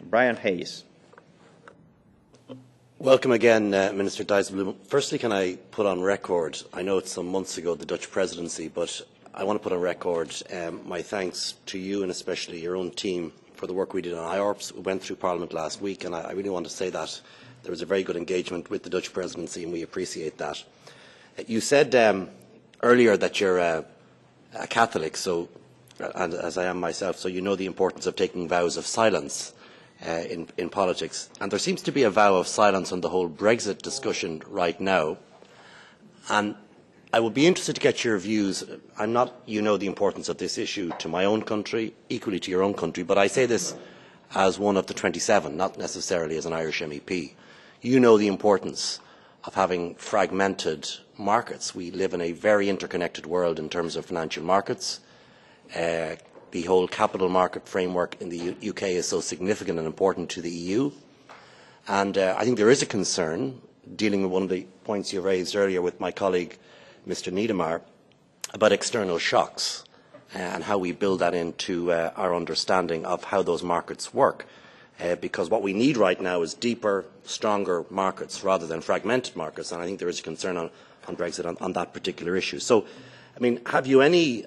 Brian Hayes. Welcome again, Minister Dijsselbloem. Firstly, can I put on record, I know it's some months ago, the Dutch presidency, but I want to put on record my thanks to you and especially your own team for the work we did on IORPS. We went through Parliament last week, and I really want to say that there was a very good engagement with the Dutch presidency, and we appreciate that. You said earlier that you're a Catholic, so, and as I am myself, so you know the importance of taking vows of silence in politics. And there seems to be a vow of silence on the whole Brexit discussion right now. And I would be interested to get your views. You know the importance of this issue to my own country, equally to your own country, but I say this as one of the 27, not necessarily as an Irish MEP. You know the importance of having fragmented markets. We live in a very interconnected world in terms of financial markets. The whole capital market framework in the UK is so significant and important to the EU. And I think there is a concern, dealing with one of the points you raised earlier with my colleague, Mr. Niedermayer, about external shocks and how we build that into our understanding of how those markets work. Because what we need right now is deeper, stronger markets rather than fragmented markets. And I think there is a concern on Brexit on that particular issue. So, I mean, have you any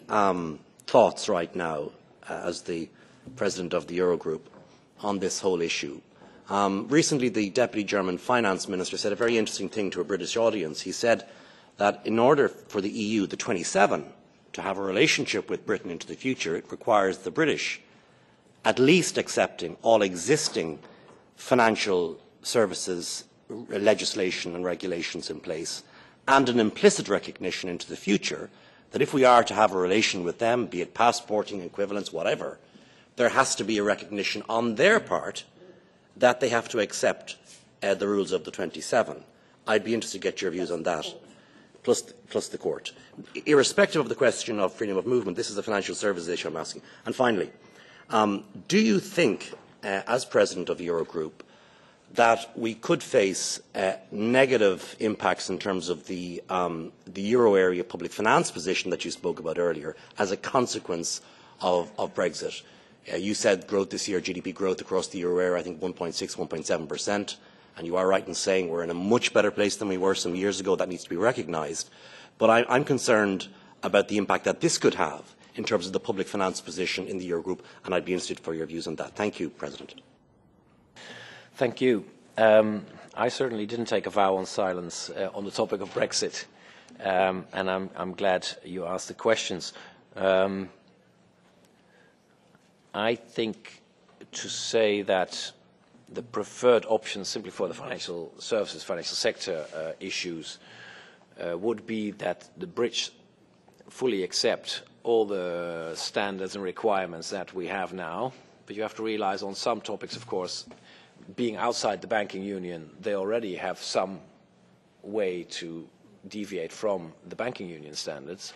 thoughts right now as the President of the Eurogroup on this whole issue? Recently, the Deputy German Finance Minister said a very interesting thing to a British audience. He said that in order for the EU, the 27, to have a relationship with Britain into the future, it requires the British at least accepting all existing financial services legislation and regulations in place, and an implicit recognition into the future that if we are to have a relation with them, be it passporting, equivalence, whatever, there has to be a recognition on their part that they have to accept the rules of the 27. I'd be interested to get your views on that, plus the court. Irrespective of the question of freedom of movement, this is a financial services issue I'm asking. And finally, do you think, as President of the Eurogroup, that we could face negative impacts in terms of the euro area public finance position that you spoke about earlier as a consequence of Brexit? You said growth this year, GDP growth across the euro area, I think 1.6, 1.7%, and you are right in saying we're in a much better place than we were some years ago. That needs to be recognised. But I'm concerned about the impact that this could have in terms of the public finance position in the Eurogroup, and I'd be interested for your views on that. Thank you, President. Thank you. I certainly didn't take a vow on silence on the topic of Brexit, and I'm glad you asked the questions. I think to say that the preferred option simply for the financial services, financial sector issues would be that the Brits fully accept all the standards and requirements that we have now, but you have to realize on some topics, of course, being outside the banking union, they already have some way to deviate from the banking union standards.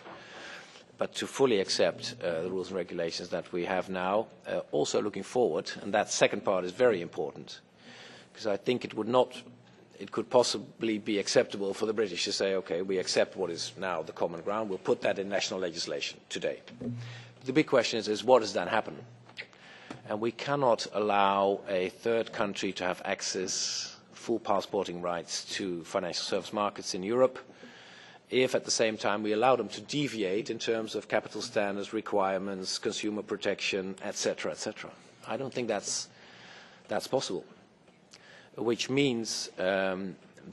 But to fully accept the rules and regulations that we have now, also looking forward, and that second part is very important, because I think it could possibly be acceptable for the British to say, okay, we accept what is now the common ground, we'll put that in national legislation today. The big question is what does then happen? And we cannot allow a third country to have access, full passporting rights to financial service markets in Europe, if at the same time we allow them to deviate in terms of capital standards, requirements, consumer protection, etc., etc. I don't think that's possible. Which means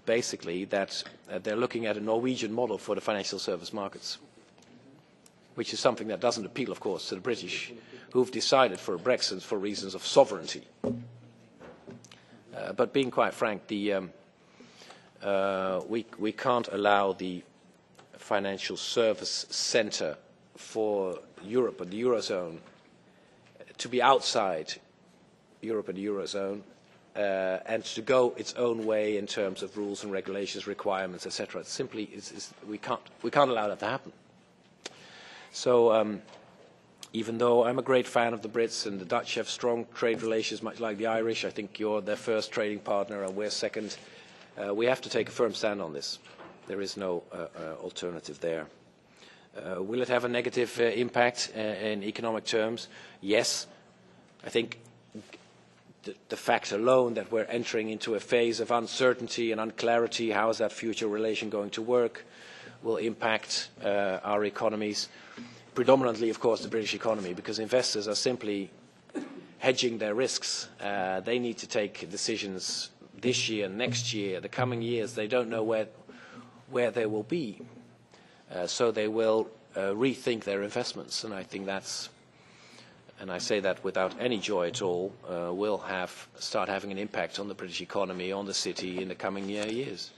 basically that they're looking at a Norwegian model for the financial service markets, which is something that doesn't appeal, of course, to the British, who've decided for a Brexit for reasons of sovereignty. But being quite frank, we can't allow the financial service centre for Europe and the Eurozone to be outside Europe and the Eurozone and to go its own way in terms of rules and regulations, requirements, etc. It simply we can't allow that to happen. So even though I'm a great fan of the Brits and the Dutch have strong trade relations, much like the Irish, I think you're their first trading partner and we're second. We have to take a firm stand on this. There is no alternative there. Will it have a negative impact in economic terms? Yes. I think the fact alone that we're entering into a phase of uncertainty and unclarity, how is that future relation going to work, will impact our economies. Predominantly, of course, the British economy, because investors are simply hedging their risks. They need to take decisions this year, next year, the coming years. They don't know where they will be. So they will rethink their investments. And I think that's, and I say that without any joy at all, will start having an impact on the British economy, on the city in the coming years.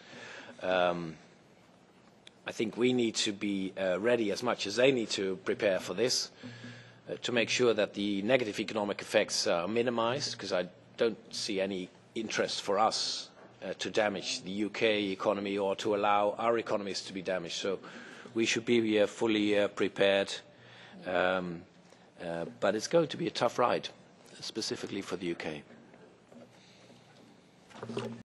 I think we need to be ready as much as they need to prepare for this, to make sure that the negative economic effects are minimized, because I don't see any interest for us to damage the UK economy or to allow our economies to be damaged. So we should be fully prepared. But it's going to be a tough ride, specifically for the UK.